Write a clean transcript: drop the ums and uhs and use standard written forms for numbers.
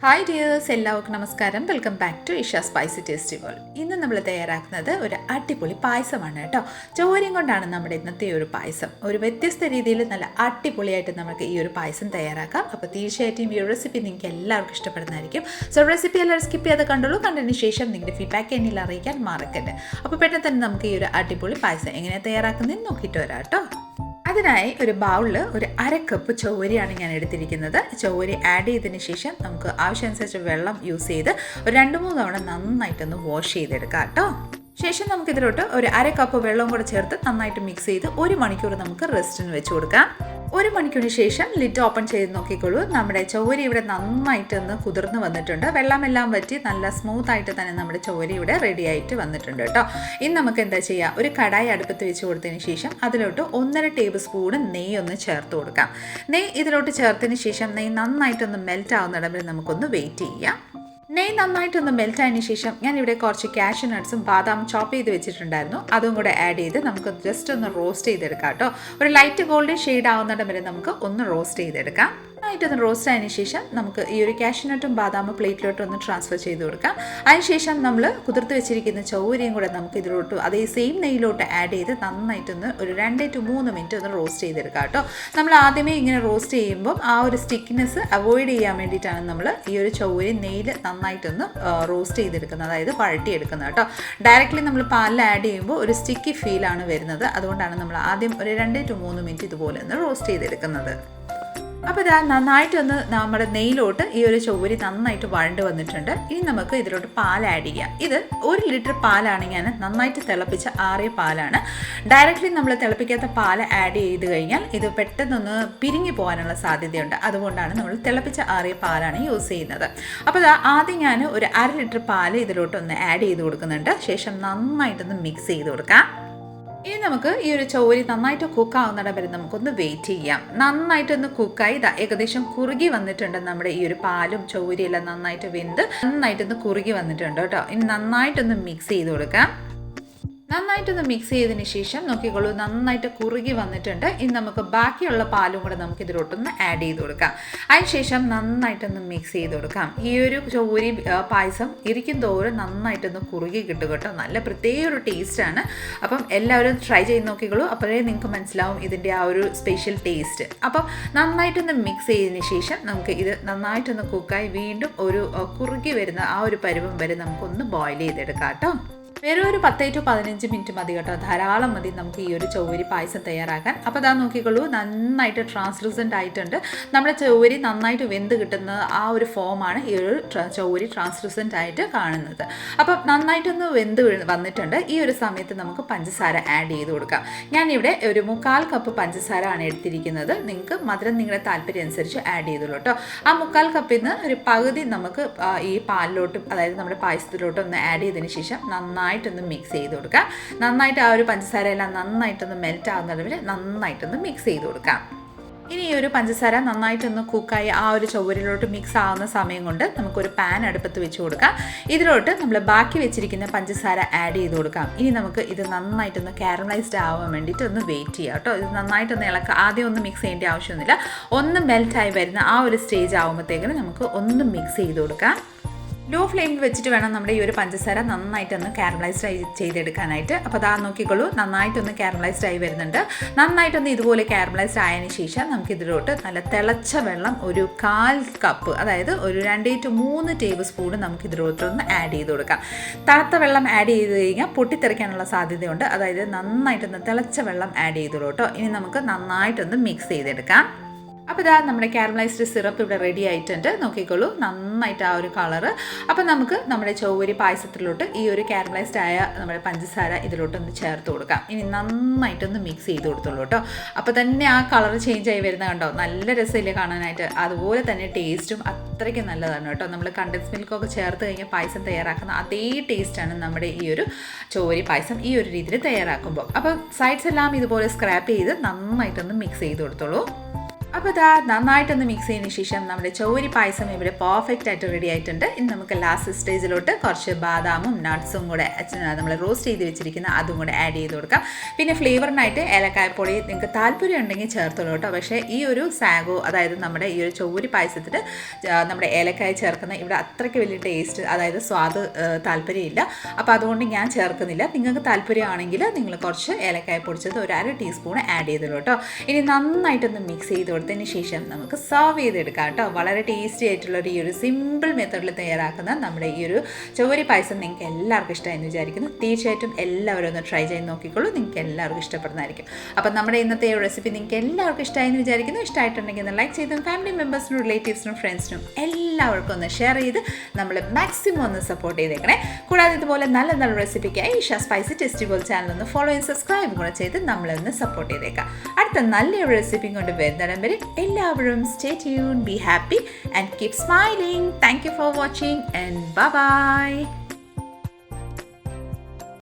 Hi dears, എല്ലാവർക്കും നമസ്കാരം. Welcome back to Isha spicy tasty world. ഇന്ന് നമ്മൾ തയ്യാറാക്കുന്നത് ഒരു അടിപൊളി പായസമാണ് കേട്ടോ. ചോരയും കൊണ്ടാണ് നമ്മുടെ ഇന്നത്തെ ഒരു പായസം. ഒരു വ്യത്യസ്ത രീതിയിൽ നല്ല അടിപൊളിയായിട്ട് നമുക്ക് ഈ ഒരു പായസം തയ്യാറാക്കാം. അപ്പോൾ തീർച്ചയായിട്ടും ഈ റെസിപ്പി നിങ്ങൾക്ക് എല്ലാവർക്കും ഇഷ്ടപ്പെടുന്നതായിരിക്കും. സോ റെസിപ്പി എല്ലാവരും സ്കിപ്പ് ചെയ്ത് കണ്ടോളൂ. കണ്ടതിന് ശേഷം നിങ്ങളുടെ ഫീഡ്ബാക്ക് എന്നിൽ അറിയിക്കാൻ മറക്കരുത്. അപ്പോൾ പെട്ടെന്ന് തന്നെ നമുക്ക് ഈ ഒരു അടിപൊളി പായസം എങ്ങനെ തയ്യാറാക്കുന്നതെന്ന് നോക്കിയിട്ട് വരാം കേട്ടോ. അതിനായി ഒരു ബൗളിൽ ഒരു 1/2 കപ്പ് ചൗവരിയാണ് ഞാൻ എടുത്തിരിക്കുന്നത്. ചൗവരി ആഡ് ചെയ്തതിന് ശേഷം നമുക്ക് ആവശ്യമനുസരിച്ച് വെള്ളം യൂസ് ചെയ്ത് ഒരു 2-3 തവണ നന്നായിട്ടൊന്ന് വാഷ് ചെയ്തെടുക്കാം കേട്ടോ. ശേഷം നമുക്കിതിലോട്ട് ഒരു 1/2 കപ്പ് വെള്ളവും കൂടെ ചേർത്ത് നന്നായിട്ട് മിക്സ് ചെയ്ത് 1 മണിക്കൂർ നമുക്ക് റെസ്റ്റിന് വെച്ച് കൊടുക്കാം. 1 മണിക്കൂറിന് ശേഷം ലിഡ് ഓപ്പൺ ചെയ്ത് നോക്കിക്കോളൂ. നമ്മുടെ ചൗവരി ഇവിടെ നന്നായിട്ടൊന്ന് കുതിർന്ന് വന്നിട്ടുണ്ട്. വെള്ളമെല്ലാം വറ്റി നല്ല സ്മൂത്ത് ആയിട്ട് തന്നെ നമ്മുടെ ചൗവരി ഇവിടെ റെഡി ആയിട്ട് വന്നിട്ടുണ്ട് കേട്ടോ. ഇനി നമുക്ക് എന്താ ചെയ്യുക, ഒരു കടായി അടുപ്പത്ത് വെച്ച് കൊടുത്തതിന് ശേഷം അതിലോട്ട് 1.5 ടേബിൾ സ്പൂൺ നെയ്യ് ഒന്ന് ചേർത്ത് കൊടുക്കാം. നെയ്യ് ഇതിലോട്ട് ചേർത്തതിന് ശേഷം നെയ്യ് നന്നായിട്ടൊന്ന് മെൽറ്റ് ആവുന്നിടം വരെ നമുക്കൊന്ന് വെയിറ്റ് ചെയ്യാം. നെയ്യ് നന്നായിട്ടൊന്ന് മെൽറ്റ് ആയതിനു ശേഷം ഞാനിവിടെ കുറച്ച് കാഷ്യൂ നട്ട്സും ബാദാം ചോപ്പ് ചെയ്ത് വെച്ചിട്ടുണ്ടായിരുന്നു. അതും കൂടെ ആഡ് ചെയ്ത് നമുക്ക് ജസ്റ്റ് ഒന്ന് റോസ്റ്റ് ചെയ്തെടുക്കാം കേട്ടോ. ഒരു ലൈറ്റ് ഗോൾഡൻ ഷെയ്ഡ് ആവുന്നിടം വരെ നമുക്ക് ഒന്ന് റോസ്റ്റ് ചെയ്തെടുക്കാം. നന്നായിട്ടൊന്ന് റോസ്റ്റ് ആയതിനു ശേഷം നമുക്ക് ഈ ഒരു കാഷ്യൂ നട്ടും ബാദാമും പ്ലേറ്റിലോട്ട് ഒന്ന് ട്രാൻസ്ഫർ ചെയ്ത് കൊടുക്കാം. അതിനുശേഷം നമ്മൾ കുതിർത്ത് വെച്ചിരിക്കുന്ന ചൗവരിയും കൂടെ നമുക്ക് ഇതിലോട്ട് അതേ സെയിം നെയ്യിലോട്ട് ആഡ് ചെയ്ത് നന്നായിട്ടൊന്ന് ഒരു 2 to 3 മിനിറ്റ് ഒന്ന് റോസ്റ്റ് ചെയ്തെടുക്കാം കേട്ടോ. നമ്മൾ ആദ്യമേ ഇങ്ങനെ റോസ്റ്റ് ചെയ്യുമ്പോൾ ആ ഒരു സ്റ്റിക്നെസ് അവോയ്ഡ് ചെയ്യാൻ വേണ്ടിയിട്ടാണ് നമ്മൾ ഈ ഒരു ചൗവരി നെയ്യിൽ നന്നായിട്ടൊന്ന് റോസ്റ്റ് ചെയ്തെടുക്കുന്നത്, അതായത് വഴട്ടിയെടുക്കുന്നത് കേട്ടോ. ഡയറക്റ്റ്ലി നമ്മൾ പാലിൽ ആഡ് ചെയ്യുമ്പോൾ ഒരു സ്റ്റിക്കി ഫീലാണ് വരുന്നത്. അതുകൊണ്ടാണ് നമ്മൾ ആദ്യം ഒരു 2 to 3 മിനിറ്റ് ഇതുപോലെ ഒന്ന് റോസ്റ്റ് ചെയ്തെടുക്കുന്നത്. അപ്പോൾ ഇതാ നന്നായിട്ടൊന്ന് നമ്മുടെ നെയ്യിലോട്ട് ഈ ഒരു ചൗവരി നന്നായിട്ട് വഴണ്ട് വന്നിട്ടുണ്ട്. ഇനി നമുക്ക് ഇതിലോട്ട് പാൽ ആഡ് ചെയ്യാം. ഇത് 1 ലിറ്റർ പാലാണ്, ഞാൻ നന്നായിട്ട് തിളപ്പിച്ച ആറിയ പാലാണ്. ഡയറക്റ്റ്ലി നമ്മൾ തിളപ്പിക്കാത്ത പാൽ ആഡ് ചെയ്ത് കഴിഞ്ഞാൽ ഇത് പെട്ടെന്നൊന്ന് പിരിഞ്ഞു പോകാനുള്ള സാധ്യതയുണ്ട്. അതുകൊണ്ടാണ് നമ്മൾ തിളപ്പിച്ച ആറിയ പാലാണ് യൂസ് ചെയ്യുന്നത്. അപ്പോൾ ഇതാ ആദ്യം ഞാൻ ഒരു 1/2 ലിറ്റർ പാൽ ഇതിലോട്ടൊന്ന് ആഡ് ചെയ്ത് കൊടുക്കുന്നുണ്ട്. ശേഷം നന്നായിട്ടൊന്ന് മിക്സ് ചെയ്ത് കൊടുക്കാം. ഇനി നമുക്ക് ഈ ഒരു ചൗവരി നന്നായിട്ട് കുക്കാവുന്നിടം വരെ നമുക്കൊന്ന് വെയിറ്റ് ചെയ്യാം. നന്നായിട്ടൊന്ന് കുക്കായി ഏകദേശം കുറുകി വന്നിട്ടുണ്ട്. നമ്മുടെ ഈ ഒരു പാലും ചൗവരിയെല്ലാം നന്നായിട്ട് വെന്ത് നന്നായിട്ടൊന്ന് കുറുകി വന്നിട്ടുണ്ട് കേട്ടോ. ഇനി നന്നായിട്ടൊന്ന് മിക്സ് ചെയ്ത് കൊടുക്കാം. നന്നായിട്ടൊന്ന് മിക്സ് ചെയ്തതിന് ശേഷം നോക്കിക്കോളൂ, നന്നായിട്ട് കുറുകി വന്നിട്ടുണ്ട്. ഇനി നമുക്ക് ബാക്കിയുള്ള പാലും കൂടെ നമുക്ക് ഇതിലോട്ടൊന്ന് ആഡ് ചെയ്ത് കൊടുക്കാം. അതിനുശേഷം നന്നായിട്ടൊന്ന് മിക്സ് ചെയ്ത് കൊടുക്കാം. ഈ ഒരു ചൗവരി പായസം ഇരിക്കും തോറും നന്നായിട്ടൊന്ന് കുറുകി കിട്ടും കേട്ടോ. നല്ല പ്രത്യേക ഒരു ടേസ്റ്റാണ്. അപ്പം എല്ലാവരും ട്രൈ ചെയ്ത് നോക്കിക്കോളൂ. അപ്പോഴേ നിങ്ങൾക്ക് മനസ്സിലാവും ഇതിൻ്റെ ആ ഒരു സ്പെഷ്യൽ ടേസ്റ്റ്. അപ്പം നന്നായിട്ടൊന്ന് മിക്സ് ചെയ്തതിന് ശേഷം നമുക്ക് ഇത് നന്നായിട്ടൊന്ന് കുക്കായി വീണ്ടും ഒരു കുറുകി വരുന്ന ആ ഒരു പരുവം വരെ നമുക്കൊന്ന് ബോയിൽ ചെയ്തെടുക്കാം കേട്ടോ. വെറും ഒരു 10 to 15 മിനിറ്റ് മതി കേട്ടോ. ധാരാളം മതി നമുക്ക് ഈ ഒരു ചൗവരി പായസം തയ്യാറാക്കാൻ. അപ്പോൾ അതാ നോക്കിക്കോളൂ, നന്നായിട്ട് ട്രാൻസ്ലൂസൻ്റ് ആയിട്ടുണ്ട്. നമ്മുടെ ചൗവരി നന്നായിട്ട് വെന്ത് കിട്ടുന്ന ആ ഒരു ഫോമാണ് ഈ ഒരു ചൗവരി ട്രാൻസ്ലൂസൻ്റ് ആയിട്ട് കാണുന്നത്. അപ്പം നന്നായിട്ടൊന്ന് വെന്ത് വന്നിട്ടുണ്ട്. ഈ ഒരു സമയത്ത് നമുക്ക് പഞ്ചസാര ആഡ് ചെയ്ത് കൊടുക്കാം. ഞാനിവിടെ ഒരു 1/4 കപ്പ് പഞ്ചസാര ആണ് എടുത്തിരിക്കുന്നത്. നിങ്ങൾക്ക് മധുരം നിങ്ങളുടെ താല്പര്യം അനുസരിച്ച് ആഡ് ചെയ്തോളൂ കേട്ടോ. ആ 1/4 കപ്പിൽ നിന്ന് ഒരു പകുതി നമുക്ക് ഈ പാലിലോട്ടും അതായത് നമ്മുടെ പായസത്തിലോട്ടും ഒന്ന് ആഡ് ചെയ്തതിന് ശേഷം നന്നായിട്ടൊന്ന് മിക്സ് ചെയ്ത് കൊടുക്കാം. നന്നായിട്ട് ആ ഒരു പഞ്ചസാര എല്ലാം നന്നായിട്ടൊന്ന് മെൽറ്റ് ആകുന്നത് വരെ നന്നായിട്ടൊന്ന് മിക്സ് ചെയ്ത് കൊടുക്കാം. ഇനി ഈ ഒരു പഞ്ചസാര നന്നായിട്ടൊന്ന് കുക്കായി ആ ഒരു ചൗവരിലോട്ട് മിക്സ് ആവുന്ന സമയം കൊണ്ട് നമുക്കൊരു പാൻ അടുപ്പത്ത് വെച്ച് കൊടുക്കാം. ഇതിലോട്ട് നമ്മൾ ബാക്കി വെച്ചിരിക്കുന്ന പഞ്ചസാര ആഡ് ചെയ്ത് കൊടുക്കാം. ഇനി നമുക്ക് ഇത് നന്നായിട്ടൊന്ന് കാരമലൈസ്ഡ് ആവാൻ വേണ്ടിയിട്ട് ഒന്ന് വെയിറ്റ് ചെയ്യാം കേട്ടോ. ഇത് നന്നായിട്ടൊന്ന് ഇളക്കുക. ആദ്യം ഒന്ന് മിക്സ് ചെയ്യേണ്ട ആവശ്യമൊന്നുമില്ല. ഒന്ന് മെൽറ്റായി വരുന്ന ആ ഒരു സ്റ്റേജ് ആകുമ്പോഴത്തേക്കിന് നമുക്ക് ഒന്ന് മിക്സ് ചെയ്ത് കൊടുക്കാം. ലോ ഫ്ലെയിമിൽ വെച്ചിട്ട് വേണം നമ്മുടെ ഈ ഒരു പഞ്ചസാര നന്നായിട്ടൊന്ന് കാരമലൈസ്ഡ് ചെയ്തെടുക്കാനായിട്ട്. അപ്പോൾ അതാ നോക്കിക്കോളൂ, നന്നായിട്ടൊന്ന് കാരമലൈസ്ഡ് ആയി വരുന്നുണ്ട്. നന്നായിട്ടൊന്ന് ഇതുപോലെ കാരമലൈസ്ഡ് ആയതിനു ശേഷം നമുക്ക് ഇതിലോട്ട് നല്ല തിളച്ച വെള്ളം ഒരു 1/4 കപ്പ്, അതായത് ഒരു 2 to 3 ടേബിൾ സ്പൂൺ നമുക്ക് ഇതിലോട്ടൊന്ന് ആഡ് ചെയ്ത് കൊടുക്കാം. തണുത്ത വെള്ളം ആഡ് ചെയ്ത് കഴിഞ്ഞാൽ പൊട്ടിത്തെറിക്കാനുള്ള സാധ്യതയുണ്ട്. അതായത് നന്നായിട്ടൊന്ന് തിളച്ച വെള്ളം ആഡ് ചെയ്തോളൂ കേട്ടോ. ഇനി നമുക്ക് നന്നായിട്ടൊന്ന് മിക്സ് ചെയ്തെടുക്കാം. അപ്പോൾ ഇതാ നമ്മുടെ കാരമലൈസ്ഡ് സിറപ്പ് ഇവിടെ റെഡി ആയിട്ടുണ്ട്. നോക്കിക്കോളൂ, നന്നായിട്ട് ആ ഒരു കളറ്. അപ്പോൾ നമുക്ക് നമ്മുടെ ചൗവരി പായസത്തിലോട്ട് ഈ ഒരു കാരമലൈസ്ഡ് ആയ നമ്മുടെ പഞ്ചസാര ഇതിലോട്ടൊന്ന് ചേർത്ത് കൊടുക്കാം. ഇനി നന്നായിട്ടൊന്ന് മിക്സ് ചെയ്ത് കൊടുത്തോളൂ കേട്ടോ. അപ്പോൾ തന്നെ ആ കളർ ചേഞ്ച് ആയി വരുന്ന കണ്ടോ, നല്ല രസമില്ലേ കാണാനായിട്ട്. അതുപോലെ തന്നെ ടേസ്റ്റും അത്രയ്ക്ക് നല്ലതാണ് കേട്ടോ. നമ്മൾ കണ്ടൻസ് മിൽക്കൊക്കെ ചേർത്ത് കഴിഞ്ഞാൽ പായസം തയ്യാറാക്കുന്ന അതേ ടേസ്റ്റാണ് നമ്മുടെ ഈ ഒരു ചൗവരി പായസം ഈ ഒരു രീതിയിൽ തയ്യാറാക്കുമ്പോൾ. അപ്പോൾ സൈഡ്സ് എല്ലാം ഇതുപോലെ സ്ക്രാപ്പ് ചെയ്ത് നന്നായിട്ടൊന്ന് മിക്സ് ചെയ്ത് കൊടുത്തോളൂ. അപ്പോൾ ഇതാ നന്നായിട്ടൊന്ന് മിക്സ് ചെയ്തതിന് ശേഷം നമ്മുടെ ചൗരി പായസം ഇവിടെ പെർഫെക്റ്റ് ആയിട്ട് റെഡി ആയിട്ടുണ്ട്. ഇനി നമുക്ക് ലാസ്റ്റ് സ്റ്റേജിലോട്ട് കുറച്ച് ബാദാമും നട്ട്സും കൂടെ നമ്മൾ റോസ്റ്റ് ചെയ്ത് വെച്ചിരിക്കുന്ന അതും കൂടെ ആഡ് ചെയ്ത് കൊടുക്കാം. പിന്നെ ഫ്ലേവറിനായിട്ട് ഏലക്കായപ്പൊടി നിങ്ങൾക്ക് താല്പര്യം ഉണ്ടെങ്കിൽ ചേർത്തോളൂ കേട്ടോ. പക്ഷേ ഈ ഒരു സാഗോ, അതായത് നമ്മുടെ ഈ ഒരു ചൗരി പായസത്തിന് നമ്മുടെ ഏലക്കായ ചേർക്കുന്ന ഇവിടെ അത്രയ്ക്ക് വലിയ ടേസ്റ്റ്, അതായത് സ്വാദ് താല്പര്യമില്ല. അപ്പോൾ അതുകൊണ്ട് ഞാൻ ചേർക്കുന്നില്ല. നിങ്ങൾക്ക് താല്പര്യമാണെങ്കിൽ നിങ്ങൾ കുറച്ച് ഏലക്കായ പൊടിച്ചത് ഒരു 1/2 ടീസ്പൂൺ ആഡ് ചെയ്തോളൂ കേട്ടോ. ഇനി നന്നായിട്ടൊന്ന് മിക്സ് ചെയ്ത് കൊടുത്തതിന് ശേഷം നമുക്ക് സർവ് ചെയ്തെടുക്കാം കേട്ടോ. വളരെ ടേസ്റ്റി ആയിട്ടുള്ളൊരു ഈ ഒരു സിമ്പിൾ മെത്തേഡിൽ തയ്യാറാക്കുന്ന നമ്മുടെ ഈ ഒരു ചൗരി പായസം നിങ്ങൾക്ക് എല്ലാവർക്കും ഇഷ്ടമായെന്ന് വിചാരിക്കുന്നു. തീർച്ചയായിട്ടും എല്ലാവരും ഒന്ന് ട്രൈ ചെയ്ത് നോക്കിക്കോളൂ, നിങ്ങൾക്ക് എല്ലാവർക്കും ഇഷ്ടപ്പെടുന്നതായിരിക്കും. അപ്പം നമ്മുടെ ഇന്നത്തെ ഈ റെസിപ്പി നിങ്ങൾക്ക് എല്ലാവർക്കും ഇഷ്ടമായെന്ന് വിചാരിക്കുന്നു. ഇഷ്ടമായിട്ടുണ്ടെങ്കിൽ ഒന്ന് ലൈക്ക് ചെയ്തും ഫാമിലി മെമ്പേഴ്സിനും റിലേറ്റീവ്സിനും ഫ്രണ്ട്സിനും എല്ലാവർക്കും ഒന്ന് ഷെയർ ചെയ്ത് നമ്മൾ മാക്സിമം ഒന്ന് സപ്പോർട്ട് ചെയ്തേക്കണേ. കൂടാതെ ഇതുപോലെ നല്ല നല്ല റെസിപ്പിക്കായി Isha spicy tasty bowl channel ഒന്ന് ഫോളോ ചെയ്ത് സബ്സ്ക്രൈബ് കൂടെ ചെയ്ത് നമ്മളൊന്ന് സപ്പോർട്ട് ചെയ്തേക്കാം. അടുത്ത നല്ലൊരു റെസിപ്പിയും കൊണ്ട് വരുന്നിടം വരെ എല്ലാവരും stay tuned, be happy and keep smiling. Thank you for watching and bye bye.